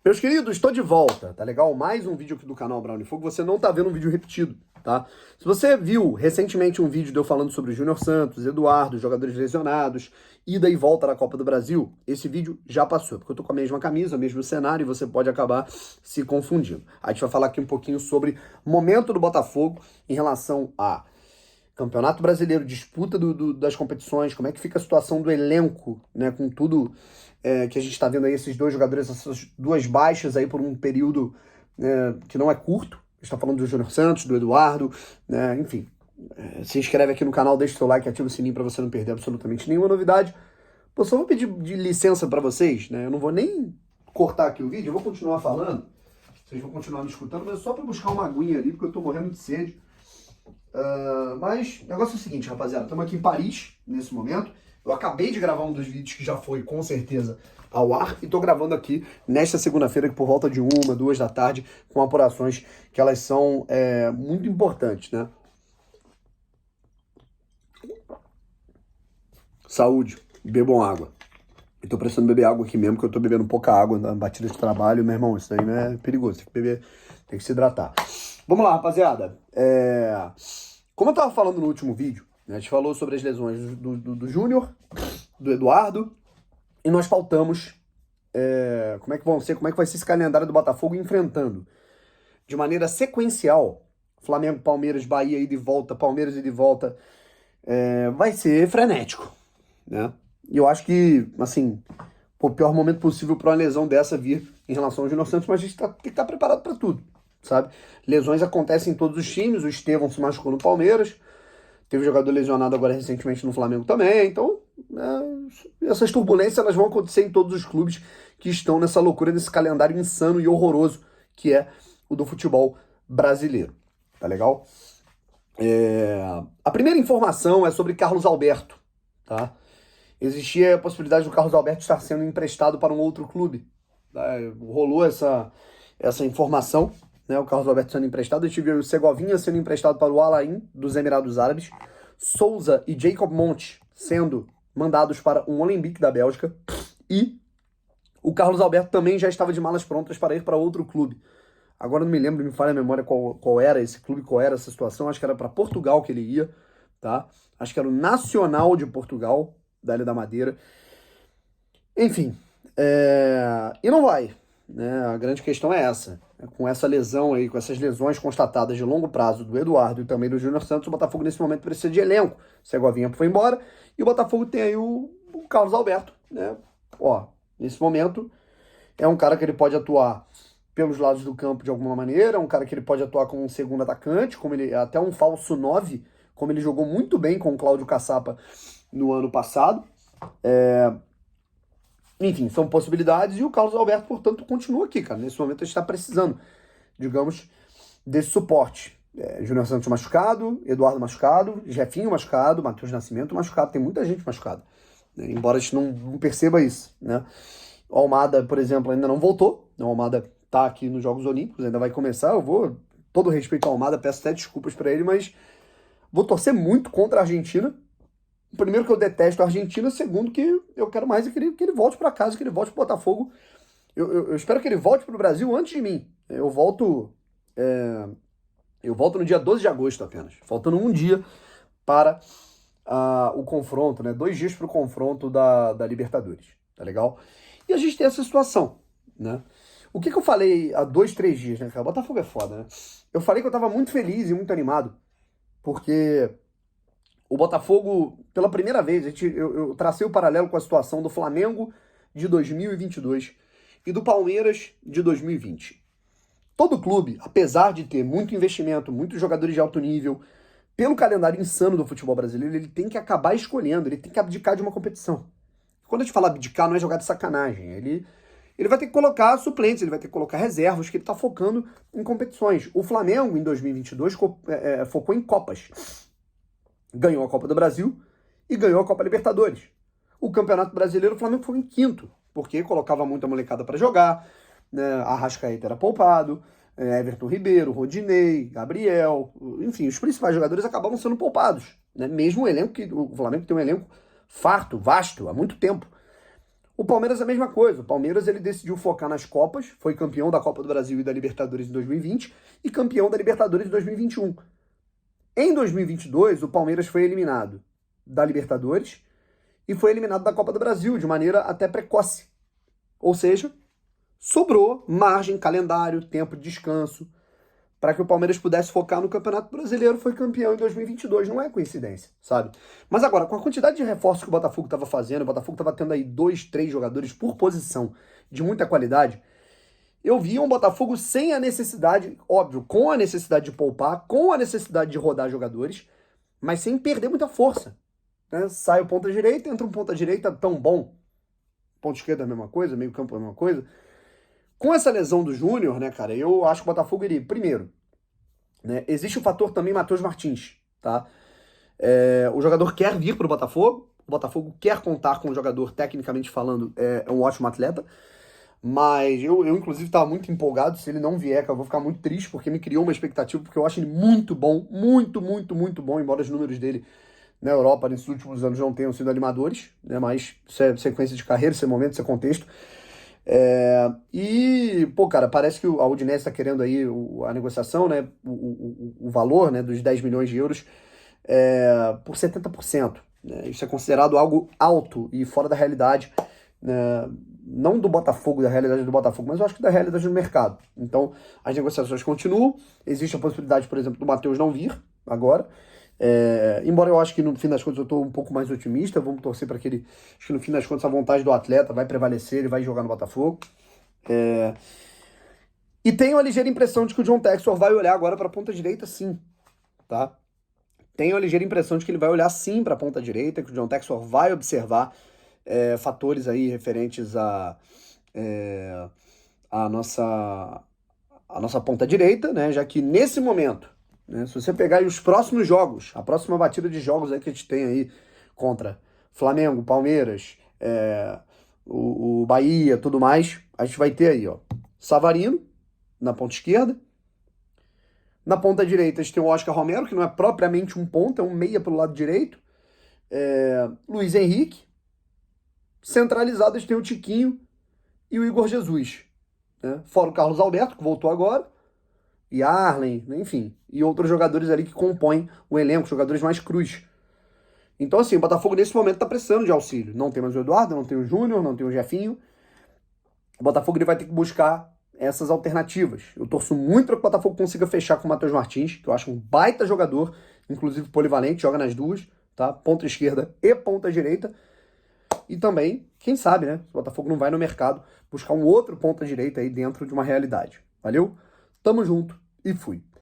Meus queridos, estou de volta, tá legal? Mais um vídeo aqui do canal Brown Fogo. Você não tá vendo um vídeo repetido, tá? Se você viu recentemente um vídeo de eu falando sobre o Júnior Santos, Eduardo, jogadores lesionados, ida e volta na Copa do Brasil, esse vídeo já passou, porque eu tô com a mesma camisa, o mesmo cenário, e você pode acabar se confundindo. A gente vai falar aqui um pouquinho sobre o momento do Botafogo em relação a Campeonato Brasileiro, disputa das competições, como é que fica a situação do elenco, né, com tudo que a gente está vendo aí, esses dois jogadores, essas duas baixas aí por um período que não é curto. A gente está falando do Júnior Santos, do Eduardo, né, enfim. Se inscreve aqui no canal, deixa o seu like, ativa o sininho para você não perder absolutamente nenhuma novidade. Eu só vou pedir de licença para vocês, né, eu não vou nem cortar aqui o vídeo, eu vou continuar falando, vocês vão continuar me escutando, mas só para buscar uma aguinha ali, porque eu tô morrendo de sede. Mas o negócio é o seguinte, rapaziada, estamos aqui em Paris, nesse momento. Eu acabei de gravar um dos vídeos que já foi, com certeza, ao ar, e tô gravando aqui nesta segunda-feira, por volta de 1, 2 da tarde, com apurações que elas são muito importantes, né? Saúde, bebam água. Eu tô precisando beber água aqui mesmo, porque eu tô bebendo pouca água na batida de trabalho, meu irmão, isso daí não é perigoso, tem que beber, tem que se hidratar. Vamos lá, rapaziada. Como eu tava falando no último vídeo, né, a gente falou sobre as lesões do Júnior, do Eduardo, e nós pautamos como é que vão ser, como é que vai ser esse calendário do Botafogo enfrentando de maneira sequencial Flamengo, Palmeiras, Bahia e de volta, Palmeiras e de volta. Vai ser frenético, né? E eu acho que, assim, o pior momento possível para uma lesão dessa vir em relação ao Júnior Santos, mas a gente tem que estar preparado para tudo, sabe? Lesões acontecem em todos os times, o Estevão se machucou no Palmeiras, teve jogador lesionado agora recentemente no Flamengo também, então essas turbulências elas vão acontecer em todos os clubes que estão nessa loucura, nesse calendário insano e horroroso que é o do futebol brasileiro, tá legal? A primeira informação é sobre Carlos Alberto, tá? Existia a possibilidade do Carlos Alberto estar sendo emprestado para um outro clube. Rolou essa informação, né? O Carlos Alberto sendo emprestado. A gente viu o Segovinha sendo emprestado para o Al Ain dos Emirados Árabes. Souza e Jacob Monte sendo mandados para o Olympique da Bélgica. E o Carlos Alberto também já estava de malas prontas para ir para outro clube. Agora não me lembro, me falha a memória qual era esse clube, qual era essa situação. Acho que era para Portugal que ele ia, tá? Acho que era o Nacional de Portugal, da Ilha da Madeira. Enfim, e não vai, né? A grande questão é essa. Com essa lesão aí, com essas lesões constatadas de longo prazo do Eduardo e também do Júnior Santos, o Botafogo nesse momento precisa de elenco. O Segovinha foi embora e o Botafogo tem aí o Carlos Alberto, né? Ó, nesse momento é um cara que ele pode atuar pelos lados do campo de alguma maneira, é um cara que ele pode atuar como um segundo atacante, como ele até um falso 9, como ele jogou muito bem com o Cláudio Caçapa no ano passado. Enfim, são possibilidades e o Carlos Alberto, portanto, continua aqui, cara. Nesse momento a gente está precisando, digamos, desse suporte. Júnior Santos machucado, Eduardo machucado, Jefinho machucado, Matheus Nascimento machucado, tem muita gente machucada, né? Embora a gente não perceba isso, né? O Almada, por exemplo, ainda não voltou, o Almada tá aqui nos Jogos Olímpicos, ainda vai começar, eu vou, todo respeito ao Almada, peço até desculpas para ele, mas vou torcer muito contra a Argentina. Primeiro que eu detesto a Argentina, segundo que eu quero mais que ele volte para casa, que ele volte para o Botafogo. Eu espero que ele volte para o Brasil antes de mim. Eu volto no dia 12 de agosto apenas, faltando um dia para o confronto, né? 2 dias para o confronto da Libertadores, tá legal? E a gente tem essa situação, né? O que eu falei há 2, 3 dias, né, cara? O Botafogo é foda, né? Eu falei que eu tava muito feliz e muito animado, porque o Botafogo, pela primeira vez, eu tracei o paralelo com a situação do Flamengo de 2022 e do Palmeiras de 2020. Todo clube, apesar de ter muito investimento, muitos jogadores de alto nível, pelo calendário insano do futebol brasileiro, ele tem que acabar escolhendo, ele tem que abdicar de uma competição. Quando a gente fala abdicar, não é jogar de sacanagem. Ele vai ter que colocar suplentes, ele vai ter que colocar reservas, que ele está focando em competições. O Flamengo, em 2022, focou em Copas. Ganhou a Copa do Brasil e ganhou a Copa Libertadores. O Campeonato Brasileiro, o Flamengo foi em quinto, porque colocava muita molecada para jogar, né? Arrascaeta era poupado, Everton Ribeiro, Rodinei, Gabriel, enfim, os principais jogadores acabavam sendo poupados, né? Mesmo o Flamengo tem um elenco farto, vasto, há muito tempo. O Palmeiras é a mesma coisa. O Palmeiras ele decidiu focar nas Copas, foi campeão da Copa do Brasil e da Libertadores em 2020 e campeão da Libertadores em 2021. Em 2022, o Palmeiras foi eliminado da Libertadores e foi eliminado da Copa do Brasil de maneira até precoce. Ou seja, sobrou margem, calendário, tempo de descanso para que o Palmeiras pudesse focar no Campeonato Brasileiro. Foi campeão em 2022, não é coincidência, sabe? Mas agora, com a quantidade de reforços que o Botafogo estava fazendo, o Botafogo estava tendo aí 2, 3 jogadores por posição de muita qualidade, eu via um Botafogo sem a necessidade, óbvio, com a necessidade de poupar, com a necessidade de rodar jogadores, mas sem perder muita força. Né? Sai o ponta direita, entra um ponta direita tão bom. Ponta esquerda é a mesma coisa, meio campo é a mesma coisa. Com essa lesão do Júnior, né, cara, eu acho que o Botafogo iria. Primeiro, né, existe o fator também Matheus Martins, tá? O jogador quer vir para o Botafogo quer contar com o jogador, tecnicamente falando, é um ótimo atleta, mas eu inclusive, estava muito empolgado. Se ele não vier, cara, eu vou ficar muito triste, porque me criou uma expectativa, porque eu acho ele muito bom, muito, muito, muito bom, embora os números dele na Europa nesses últimos anos não tenham sido animadores, né, mas isso é sequência de carreira, isso é momento, isso é contexto. E, pô, cara, parece que a Udinese está querendo aí a negociação, né, o valor, né, dos 10 milhões de euros por 70%. Né, isso é considerado algo alto e fora da realidade, né, não do Botafogo, da realidade do Botafogo, mas eu acho que da realidade do mercado. Então, as negociações continuam. Existe a possibilidade, por exemplo, do Matheus não vir agora. Embora eu acho que no fim das contas eu estou um pouco mais otimista, vamos torcer para que ele, acho que no fim das contas a vontade do atleta vai prevalecer, ele vai jogar no Botafogo. E tenho a ligeira impressão de que o John Textor vai olhar agora para a ponta direita, sim, tá? Tenho a ligeira impressão de que ele vai olhar sim para a ponta direita, que o John Textor vai observar fatores aí referentes a nossa ponta direita, né? Já que nesse momento, né, se você pegar aí os próximos jogos, a próxima batida de jogos aí que a gente tem aí contra Flamengo, Palmeiras, o Bahia, tudo mais, a gente vai ter aí, ó, Savarino na ponta esquerda. Na ponta direita a gente tem o Oscar Romero, que não é propriamente um ponta, é um meia pelo lado direito. Luiz Henrique. Centralizadas tem o Tiquinho e o Igor Jesus. Né? Fora o Carlos Alberto, que voltou agora, e Arlen, enfim, e outros jogadores ali que compõem o elenco, jogadores mais crus. Então, assim, o Botafogo nesse momento tá precisando de auxílio. Não tem mais o Eduardo, não tem o Júnior, não tem o Jefinho. O Botafogo ele vai ter que buscar essas alternativas. Eu torço muito para que o Botafogo consiga fechar com o Matheus Martins, que eu acho um baita jogador, inclusive polivalente, joga nas duas, tá? Ponta esquerda e ponta direita. E também, quem sabe, né? O Botafogo não vai no mercado buscar um outro ponta direita aí dentro de uma realidade. Valeu? Tamo junto e fui.